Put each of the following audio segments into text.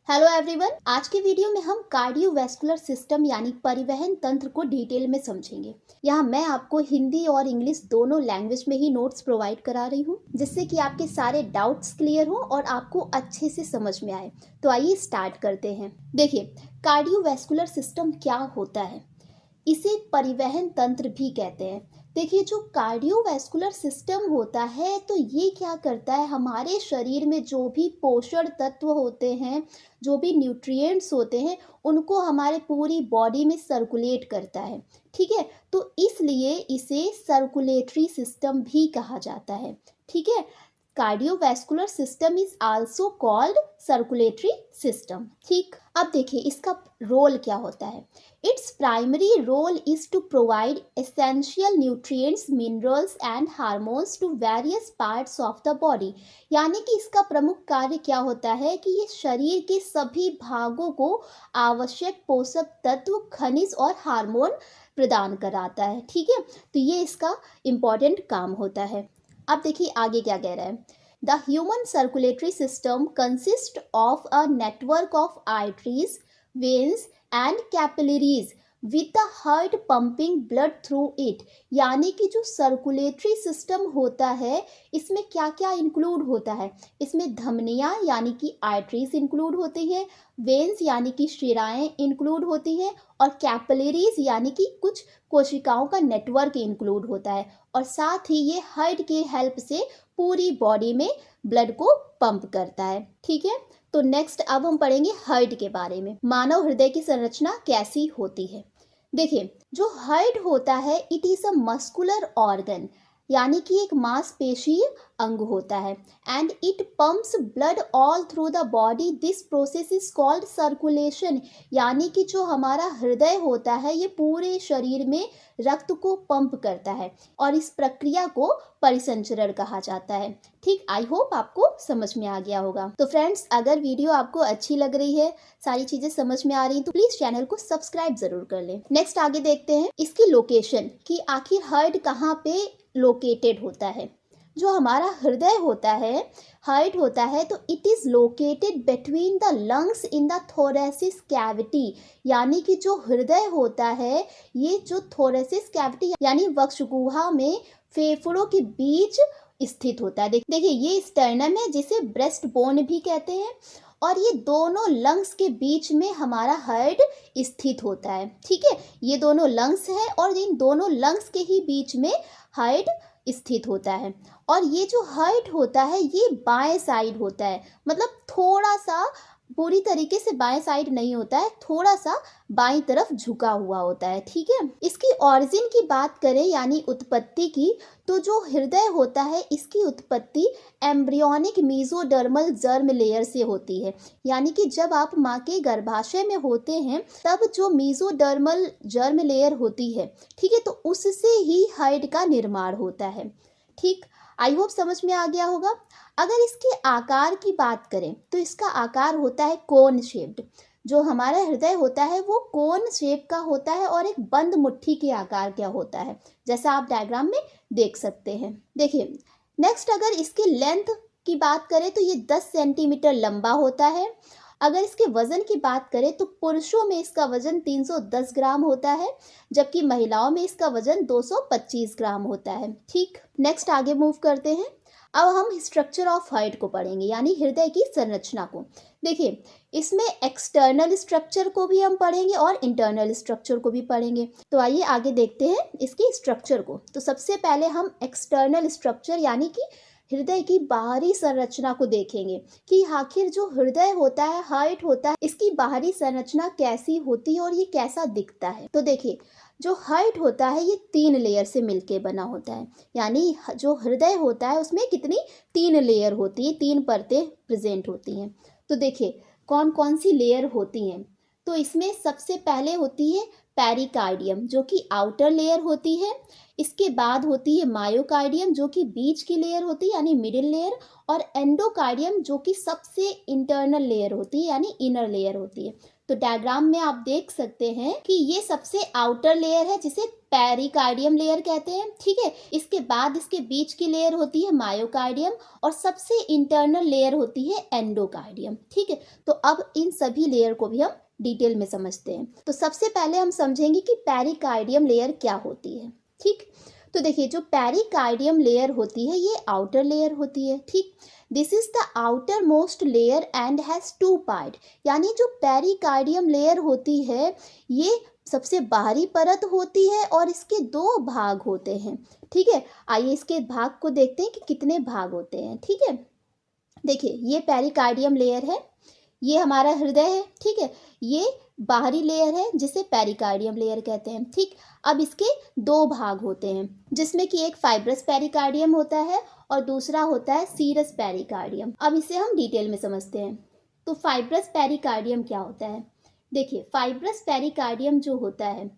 Hello everyone. आज के video में हम कार्डियोवैस्कुलर सिस्टम यानी परिवहन तंत्र को डिटेल में समझेंगे। यहाँ मैं आपको हिंदी और इंग्लिश दोनों लैंग्वेज में ही नोट्स प्रोवाइड करा रही हूँ, जिससे कि आपके सारे डाउट्स क्लियर हो और आपको अच्छे से समझ में आए। तो आइए स्टार्ट करते हैं। देखिए, कार्डियोवैस्कुलर सिस्टम क्या होता है, इसे परिवहन तंत्र भी कहते हैं। देखिए, जो कार्डियोवैस्कुलर सिस्टम होता है तो ये क्या करता है, हमारे शरीर में जो भी पोषण तत्व होते हैं, जो भी न्यूट्रिएंट्स होते हैं, उनको हमारे पूरी बॉडी में सर्कुलेट करता है। ठीक है, तो इसलिए इसे सर्कुलेटरी सिस्टम भी कहा जाता है। ठीक है, cardiovascular system is also called circulatory system. ठीक, अब देखिए इसका रोल क्या होता है। Its primary role is to provide essential nutrients, minerals and hormones to various parts of the body. यानी कि इसका प्रमुख कार्य क्या होता है कि ये शरीर के सभी भागों को आवश्यक पोषक तत्व, खनिज और हार्मोन प्रदान कराता है। ठीक है, तो ये इसका इम्पॉर्टेंट काम होता है। अब देखिए आगे क्या कह रहा है। The human circulatory system consist of a network of arteries, veins and capillaries with the heart pumping blood through it. यानी कि जो सर्कुलेटरी सिस्टम होता है, इसमें क्या क्या इंक्लूड होता है। इसमें धमनियाँ यानी कि आर्टरीज इंक्लूड होती हैं, वेन्स यानी कि शिराएं इंक्लूड होती हैं, और कैपिलरीज यानी कि कुछ कोशिकाओं का नेटवर्क इंक्लूड होता है। और साथ ही ये हार्ट की हेल्प से पूरी बॉडी में ब्लड को पंप करता है। ठीक है, तो नेक्स्ट अब हम पढ़ेंगे हार्ट के बारे में। मानव हृदय की संरचना कैसी होती है। देखिए, जो हार्ट होता है it is a muscular organ, यानी कि एक मांसपेशीय अंग होता है। And it pumps blood all through the body. This process is called circulation. यानी कि जो हमारा हृदय होता है ये पूरे शरीर में रक्त को पंप करता है, और इस प्रक्रिया को परिसंचरण कहा जाता है। ठीक, आई होप आपको समझ में आ गया होगा। तो फ्रेंड्स, अगर वीडियो आपको अच्छी लग रही है, सारी चीजें समझ में आ रही हैं, तो प्लीज चैनल को सब्सक्राइब जरूर कर लें। नेक्स्ट आगे देखते हैं इसकी लोकेशन, कि आखिर हार्ट कहाँ पे लोकेटेड होता है। जो हमारा हृदय होता है, हार्ट होता है, तो it is located between the lungs in the thoracic cavity. यानी कि जो हृदय होता है ये जो थोरेसिस कैविटी यानी वक्षगुहा में फेफड़ों के बीच स्थित होता है। देखिए, ये स्टर्नम है जिसे ब्रेस्ट बोन भी कहते हैं, और ये दोनों लंग्स के बीच में हमारा हार्ट स्थित होता है। ठीक है, ये दोनों लंग्स है और इन दोनों लंग्स के ही बीच में हार्ट स्थित होता है। और ये जो हार्ट होता है ये बाएं साइड होता है, मतलब थोड़ा सा पूरी तरीके से बाएं साइड नहीं होता है, थोड़ा सा बाईं तरफ झुका हुआ होता है। ठीक है, इसकी ऑरिजिन की बात करें यानी उत्पत्ति की, तो जो हृदय होता है इसकी उत्पत्ति एम्ब्रियोनिक मीजोडर्मल जर्म लेयर से होती है। यानी कि जब आप माँ के गर्भाशय में होते हैं तब जो मीजोडर्मल जर्म लेयर होती है, ठीक है, तो उससे ही हार्ट का निर्माण होता है। ठीक, आई होप समझ में आ गया होगा। अगर इसके आकार की बात करें तो इसका आकार होता है कोन शेप्ड। जो हमारा हृदय होता है वो कोन शेप का होता है और एक बंद मुट्ठी के आकार का होता है, जैसा आप डायग्राम में देख सकते हैं। देखिए, नेक्स्ट अगर इसकी लेंथ की बात करें तो ये 10 सेंटीमीटर लंबा होता है। अगर इसके वजन की बात करें तो पुरुषों में इसका वजन 310 ग्राम होता है, जबकि महिलाओं में इसका वजन 225 ग्राम होता है। ठीक, नेक्स्ट आगे मूव करते हैं। अब हम स्ट्रक्चर ऑफ हार्ट को पढ़ेंगे, यानी हृदय की संरचना को। देखिए, इसमें एक्सटर्नल स्ट्रक्चर को भी हम पढ़ेंगे और इंटरनल स्ट्रक्चर को भी पढ़ेंगे। तो आइए आगे देखते हैं इसके स्ट्रक्चर को। तो सबसे पहले हम एक्सटर्नल स्ट्रक्चर यानी कि हृदय की बाहरी संरचना को देखेंगे, कि आखिर जो हृदय होता है, हार्ट होता है, इसकी बाहरी संरचना कैसी होती है और ये कैसा दिखता है। तो देखिए, जो हार्ट होता है ये 3 लेयर से मिलके बना होता है। यानी जो हृदय होता है उसमें कितनी 3 लेयर होती है, 3 परतें प्रेजेंट होती हैं। तो देखिए कौन कौन सी लेयर होती हैं। तो इसमें सबसे पहले होती है पेरिकार्डियम जो कि आउटर लेयर होती है, इसके बाद होती है मायोकार्डियम जो कि बीच की लेयर होती है यानी मिडिल लेयर, और एंडोकार्डियम जो कि सबसे इंटरनल लेयर होती है यानी इनर लेयर होती है। तो डायग्राम में आप देख सकते हैं कि ये सबसे आउटर लेयर है जिसे पेरिकार्डियम लेयर कहते हैं, ठीक है। इसके बाद इसके बीच की लेयर होती है मायोकार्डियम और सबसे इंटरनल लेयर होती है एंडोकार्डियम, ठीक है। तो अब इन सभी लेयर को भी हम डिटेल में समझते हैं। तो सबसे पहले हम समझेंगे कि पेरिकार्डियम लेयर क्या होती है, ठीक। तो देखिए जो पेरिकार्डियम लेयर होती है ये आउटर लेयर होती है, ठीक। This is the outermost layer and has two part, यानी जो पेरिकार्डियम लेयर होती है ये सबसे बाहरी परत होती है और इसके दो भाग होते हैं, ठीक है। आइए इसके भाग को देखते हैं कि कितने भाग होते हैं, ठीक है। देखिए ये पेरिकार्डियम लेयर है, ये हमारा हृदय है, ठीक है। ये बाहरी लेयर है जिसे पेरिकार्डियम लेयर कहते हैं, ठीक। अब इसके दो भाग होते हैं जिसमें कि एक फाइब्रस पेरिकार्डियम होता है और दूसरा होता है सीरस पेरिकार्डियम। अब इसे हम डिटेल में समझते हैं। तो फाइब्रस पेरिकार्डियम क्या होता है? देखिए फाइब्रस पेरिकार्डियम जो होता है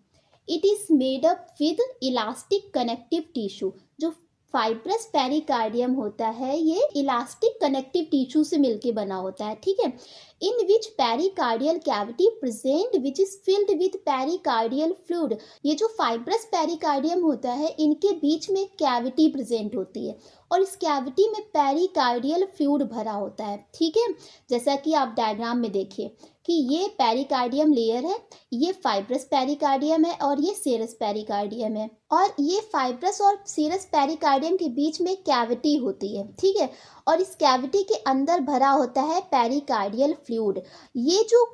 it is made up with elastic connective tissue. जो फाइब्रस पेरिकार्डियम होता है ये इलास्टिक कनेक्टिव टिश्यू से मिलके बना होता है, ठीक है। In which pericardial cavity present which is filled with pericardial fluid. ये जो फाइब्रस पेरिकार्डियम होता है इनके बीच में कैविटी प्रेजेंट होती है और इस कैविटी में पेरिकार्डियल फ्लूइड भरा होता है, ठीक है। जैसा कि आप डायग्राम में देखिए कि ये पेरिकार्डियम लेयर है, ये फाइब्रस पेरिकार्डियम है और ये सेरस पेरिकार्डियम है, और ये फाइब्रस और सेरस पेरिकार्डियम के बीच में कैविटी होती है, ठीक है। और इस कैविटी के अंदर भरा होता है पेरिकार्डियल फ्लूइड। ये जो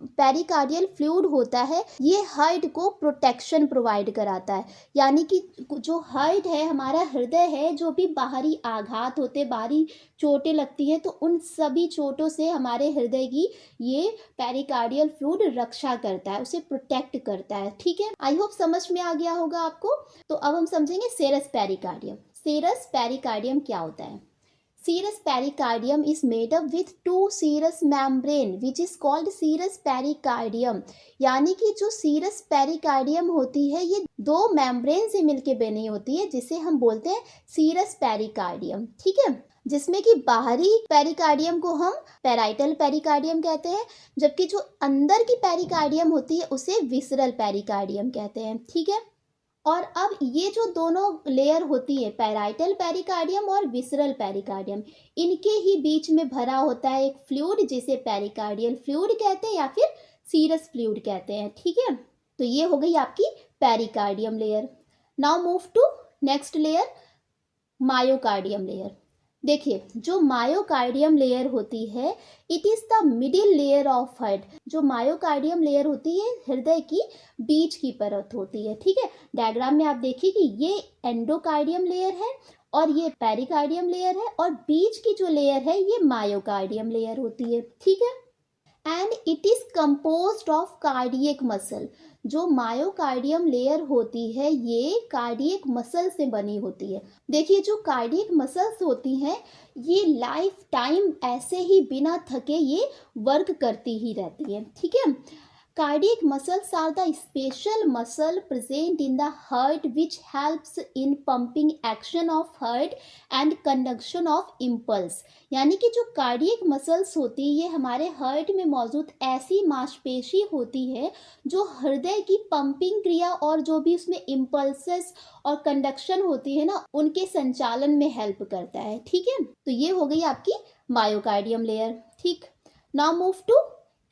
पेरिकार्डियल फ्लूइड होता है ये हार्ट को प्रोटेक्शन प्रोवाइड कराता है, यानी कि जो हार्ट है हमारा हृदय है, जो भी बाहरी आघात होते, बाहरी चोटें लगती हैं तो उन सभी चोटों से हमारे हृदय की ये पेरिकार्डियल फ्लूइड रक्षा करता है, उसे प्रोटेक्ट करता है, ठीक है। आई होप समझ में आ गया होगा आपको। तो अब हम समझेंगे सेरस पेरिकार्डियम। सेरस पेरिकार्डियम क्या होता है? Serous pericardium is made up with two serous membrane which is called serous pericardium। यानी कि जो serous pericardium होती है ये दो मेम्ब्रेन से मिलके बनी होती है जिसे हम बोलते हैं serous pericardium, ठीक है। जिसमें कि बाहरी पेरिकार्डियम को हम पेराइटल पेरिकार्डियम कहते हैं, जबकि जो अंदर की पेरिकार्डियम होती है उसे विसरल पेरिकार्डियम कहते हैं, ठीक है। और अब ये जो दोनों लेयर होती है पेराइटल पेरिकार्डियम और विसरल पेरिकार्डियम, इनके ही बीच में भरा होता है एक फ्लूइड जिसे पेरिकार्डियल फ्लूइड कहते हैं या फिर सीरस फ्लूइड कहते हैं, ठीक है। तो ये हो गई आपकी pericardium layer. Now move to next layer, myocardium layer. देखिए जो मायोकार्डियम लेयर होती है it is the middle layer of heart. जो मायोकार्डियम लेयर होती है हृदय की बीच की परत होती है, ठीक है। डायग्राम में आप देखिए कि ये एंडोकार्डियम लेयर है और ये पेरिकार्डियम लेयर है और बीच की जो लेयर है ये मायोकार्डियम लेयर होती है, ठीक है। And it is composed of cardiac muscle. जो मायोकार्डियम लेयर होती है ये कार्डियक मसल से बनी होती है। देखिए जो कार्डियक मसल्स होती हैं ये लाइफ टाइम ऐसे ही बिना थके ये वर्क करती ही रहती है, ठीक है। Cardiac muscles are the special muscle present in the heart which helps in pumping action of heart and conduction of impulse। यानी कि जो कार्डियक मसल्स होती है ये हमारे हार्ट में मौजूद ऐसी मांसपेशी होती है जो हृदय की पंपिंग क्रिया और जो भी उसमें इम्पल्सेस और कंडक्शन होती है ना उनके संचालन में हेल्प करता है, ठीक है। तो ये हो गई आपकी मायोकार्डियम लेयर, ठीक। Now move to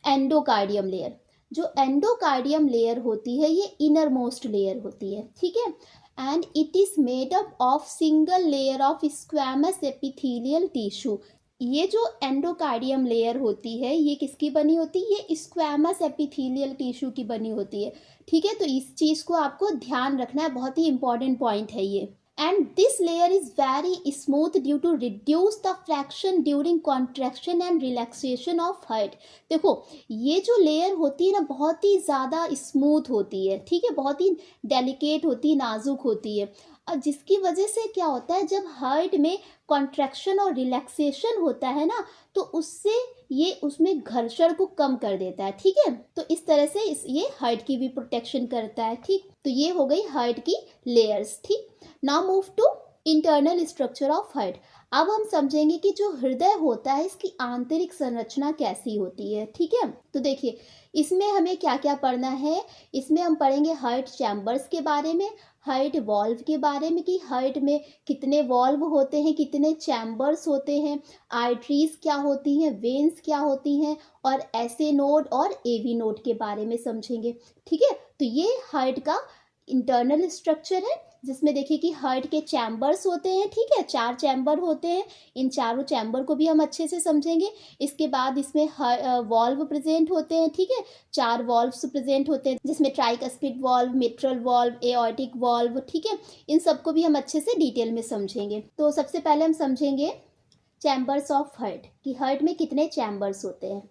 endocardium layer. जो एंडोकार्डियम लेयर होती है ये इनर मोस्ट लेयर होती है, ठीक है। And it is made up of single layer of squamous epithelial tissue. ये जो एंडोकार्डियम लेयर होती है ये किसकी बनी होती है? ये स्क्वैमस एपिथेलियल टिश्यू की बनी होती है, ठीक है। तो इस चीज़ को आपको ध्यान रखना है, बहुत ही इंपॉर्टेंट पॉइंट है ये। And this layer is very smooth due to reduce the friction during contraction and relaxation of heart। देखो ये जो लेयर होती है ना बहुत ही ज़्यादा स्मूथ होती है, ठीक है, बहुत ही डेलिकेट होती है, नाजुक होती है। और जिसकी वजह से क्या होता है, जब हार्ट में कॉन्ट्रैक्शन और रिलैक्सेशन होता है ना, तो उससे ये उसमें घर्षण को कम कर देता है। ठीक है, तो इस तरह से ये हार्ट की भी प्रोटेक्शन करता है। ठीक, तो ये हो गई हार्ट की लेयर्स। ठीक, now move to internal structure of heart. अब हम समझेंगे कि जो हृदय होता है इसकी आंतरिक संरचना कैसी होती है। ठीक है, तो देखिए इसमें हमें क्या क्या पढ़ना है। इसमें हम पढ़ेंगे हार्ट चैम्बर्स के बारे में, हार्ट वॉल्व के बारे में कि हार्ट में कितने वॉल्व होते हैं, कितने चैम्बर्स होते हैं, आर्टरीज क्या होती हैं, वेन्स क्या होती हैं, और ऐसे नोड और एवी नोड के बारे में समझेंगे। ठीक है, तो ये हार्ट का इंटरनल स्ट्रक्चर है, जिसमें देखिए कि हार्ट के चैम्बर्स होते हैं। ठीक है, 4 चैम्बर होते हैं, इन चारों चैम्बर को भी हम अच्छे से समझेंगे। इसके बाद इसमें वॉल्व प्रेजेंट होते हैं। ठीक है, 4 वॉल्व्स प्रेजेंट होते हैं, जिसमें tricuspid valve, mitral valve, aortic valve. ठीक है, इन सबको भी हम अच्छे से डिटेल में समझेंगे। तो सबसे पहले हम समझेंगे चैम्बर्स ऑफ हार्ट, कि हार्ट में कितने चैम्बर्स होते हैं।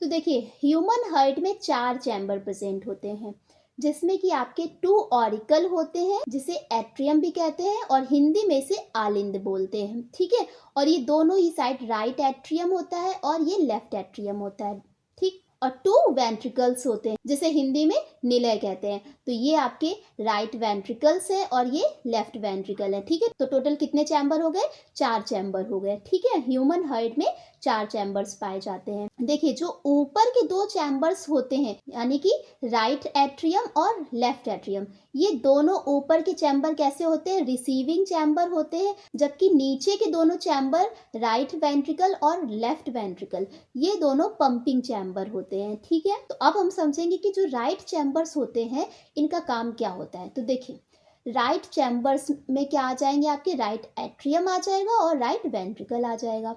तो देखिए ह्यूमन हार्ट में 4 चैम्बर प्रेजेंट होते हैं, जिसमें कि आपके 2 ऑरिकल होते हैं, जिसे एट्रियम भी कहते हैं, और हिंदी में इसे आलिंद बोलते हैं। ठीक है, और ये दोनों ही साइड राइट एट्रियम होता है और ये लेफ्ट एट्रियम होता है। ठीक, और 2 वेंट्रिकल्स होते हैं, जिसे हिंदी में निलय कहते हैं। तो ये आपके राइट वेंट्रिकल्स है और ये लेफ्ट वेंट्रिकल है। ठीक है, तो टोटल कितने चैम्बर हो गए, 4 चैम्बर हो गए। ठीक है, ह्यूमन हार्ट में 4 चैम्बर्स पाए जाते हैं। देखिए जो ऊपर के 2 चैम्बर्स होते हैं, यानी कि राइट एट्रियम और लेफ्ट एट्रियम, ये दोनों ऊपर के चैम्बर कैसे होते हैं, रिसीविंग चैम्बर होते हैं, जबकि नीचे के दोनों चैम्बर राइट वेंट्रिकल और लेफ्ट वेंट्रिकल, ये दोनों पंपिंग चैम्बर होते हैं। ठीक है, तो अब हम समझेंगे कि जो राइट चैम्बर्स होते हैं इनका काम क्या होता है। तो देखिए राइट चैम्बर्स में क्या आ जाएंगे, आपके राइट एट्रियम आ जाएगा और राइट वेंट्रिकल आ जाएगा।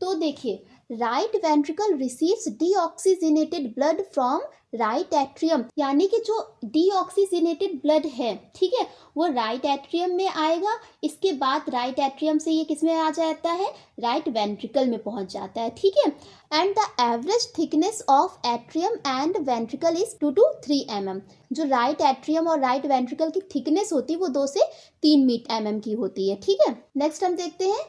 तो देखिए right ventricle receives deoxygenated blood from right atrium, यानी कि जो डीऑक्सीजनेटेड ब्लड है, ठीक है, वो राइट एट्रियम में आएगा। इसके बाद राइट एट्रियम से ये किस में आ जाता है, राइट वेंट्रिकल में पहुंच जाता है। ठीक है, and the average thickness of atrium and ventricle is 2 to 3 mm। जो राइट एट्रियम और राइट वेंट्रिकल की थिकनेस होती है वो 2 से 3 mm की होती है। ठीक है, नेक्स्ट हम देखते हैं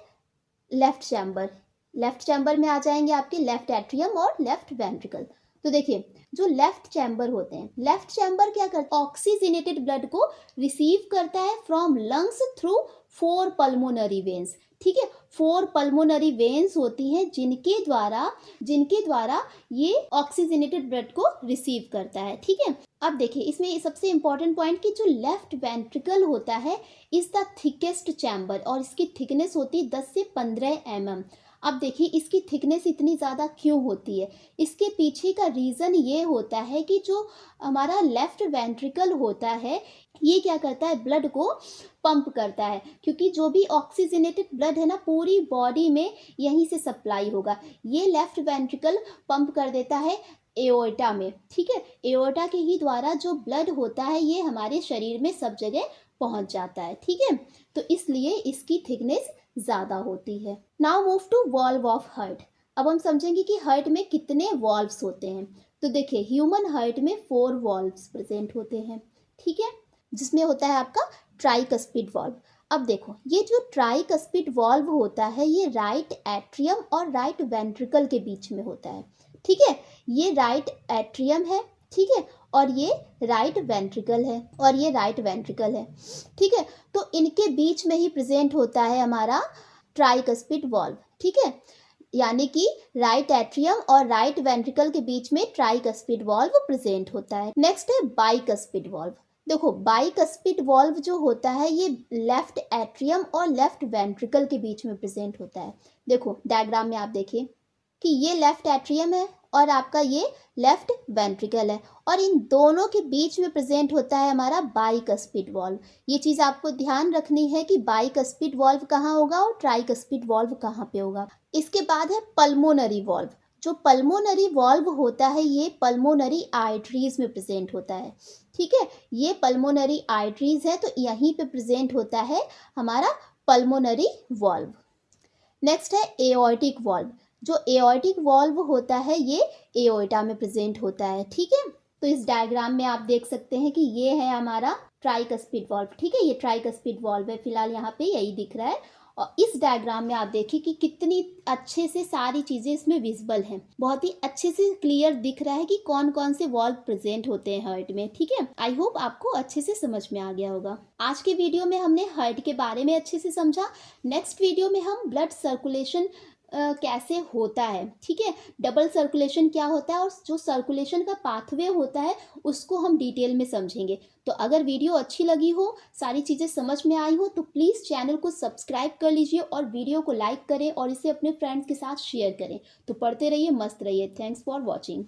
लेफ्ट चैम्बर। लेफ्ट चैम्बर में आ जाएंगे आपके लेफ्ट एट्रियम और लेफ्ट वेंट्रिकल। तो देखिए जो लेफ्ट चैम्बर होते हैं, लेफ्ट चैम्बर क्या करता है, ऑक्सीजनेटेड ब्लड को रिसीव करता है from lungs through 4 pulmonary veins. ठीक है, 4 पल्मोनरी वेन्स होती हैं जिनके द्वारा ये ऑक्सीजनेटेड ब्लड को रिसीव करता है। ठीक है, अब देखिए इसमें सबसे इंपॉर्टेंट पॉइंट कि जो लेफ्ट वेंट्रिकल होता है इज द थिकेस्ट चैम्बर, और इसकी थिकनेस होती है 10 से 15 mm। अब देखिए इसकी थिकनेस इतनी ज़्यादा क्यों होती है, इसके पीछे का रीज़न ये होता है कि जो हमारा लेफ्ट वेंट्रिकल होता है ये क्या करता है, ब्लड को पंप करता है, क्योंकि जो भी ऑक्सीजनेटेड ब्लड है ना पूरी बॉडी में यहीं से सप्लाई होगा। ये लेफ्ट वेंट्रिकल पंप कर देता है एओर्टा में। ठीक है, एओर्टा के ही द्वारा जो ब्लड होता है ये हमारे शरीर में सब जगह पहुंच जाता है। ठीक है, तो इसलिए इसकी थिकनेस ज़्यादा होती है। Now move to valve of heart. अब हम समझेंगे कि हार्ट में कितने वॉल्व्स होते हैं। तो देखिए ह्यूमन हार्ट में 4 वॉल्व्स प्रेजेंट होते हैं। ठीक है, जिसमें होता है आपका ट्राइकस्पिड वॉल्व। अब देखो ये जो ट्राइकस्पिड वॉल्व होता है ये राइट एट्रियम और राइट वेंट्रिकल के बीच में होता है। ठीक है, ये राइट एट्रियम है, ठीक है, और ये राइट वेंट्रिकल है और ये राइट वेंट्रिकल है। ठीक है, तो इनके बीच में ही प्रेजेंट होता है हमारा ट्राइकस्पिड वॉल्व। ठीक है, यानी कि राइट एट्रियम और राइट वेंट्रिकल के बीच में ट्राइकस्पिड वॉल्व प्रेजेंट होता है। नेक्स्ट है बाइकस्पिड वॉल्व। देखो बाइकस्पिड वॉल्व जो होता है ये लेफ्ट एट्रियम और लेफ्ट वेंट्रिकल के बीच में प्रेजेंट होता है। देखो डायग्राम में आप देखिए कि ये लेफ्ट एट्रियम है और आपका ये लेफ्ट वेंट्रिकल है, और इन दोनों के बीच में प्रेजेंट होता है हमारा बाइकस्पिड वॉल्व। ये चीज़ आपको ध्यान रखनी है कि बाइकस्पिड वॉल्व कहाँ होगा और ट्राइकस्पिड वॉल्व कहाँ पे होगा। इसके बाद है पल्मोनरी वॉल्व। जो पल्मोनरी वॉल्व होता है ये पल्मोनरी आर्टरीज में प्रेजेंट होता है। ठीक है, ये पल्मोनरी आर्टरीज है तो यहीं पे प्रेजेंट होता है हमारा पल्मोनरी वॉल्व। नेक्स्ट है एओर्टिक वॉल्व। जो एओर्टिक वॉल्व होता है ये एओर्टा में प्रेजेंट होता है। ठीक है, तो इस डायग्राम में आप देख सकते हैं कि ये है हमारा ट्राइकस्पिड वॉल्व। ठीक है, ये ट्राइकस्पिड वॉल्व है, फिलहाल यहाँ पे यही दिख रहा है। और इस डायग्राम में आप देखिए कि कितनी अच्छे से सारी चीज़ें इसमें विजिबल हैं, बहुत ही अच्छे से क्लियर दिख रहा है कि कौन कौन से वॉल्व प्रेजेंट होते हैं हार्ट में। ठीक है, आई होप आपको अच्छे से समझ में आ गया होगा। आज के वीडियो में हमने हार्ट के बारे में अच्छे से समझा। नेक्स्ट वीडियो में हम ब्लड सर्कुलेशन कैसे होता है, ठीक है, डबल सर्कुलेशन क्या होता है और जो सर्कुलेशन का पाथवे होता है उसको हम डिटेल में समझेंगे। तो अगर वीडियो अच्छी लगी हो, सारी चीज़ें समझ में आई हो, तो प्लीज़ चैनल को सब्सक्राइब कर लीजिए और वीडियो को लाइक करें और इसे अपने फ्रेंड्स के साथ शेयर करें। तो पढ़ते रहिए, मस्त रहिए। Thanks for watching.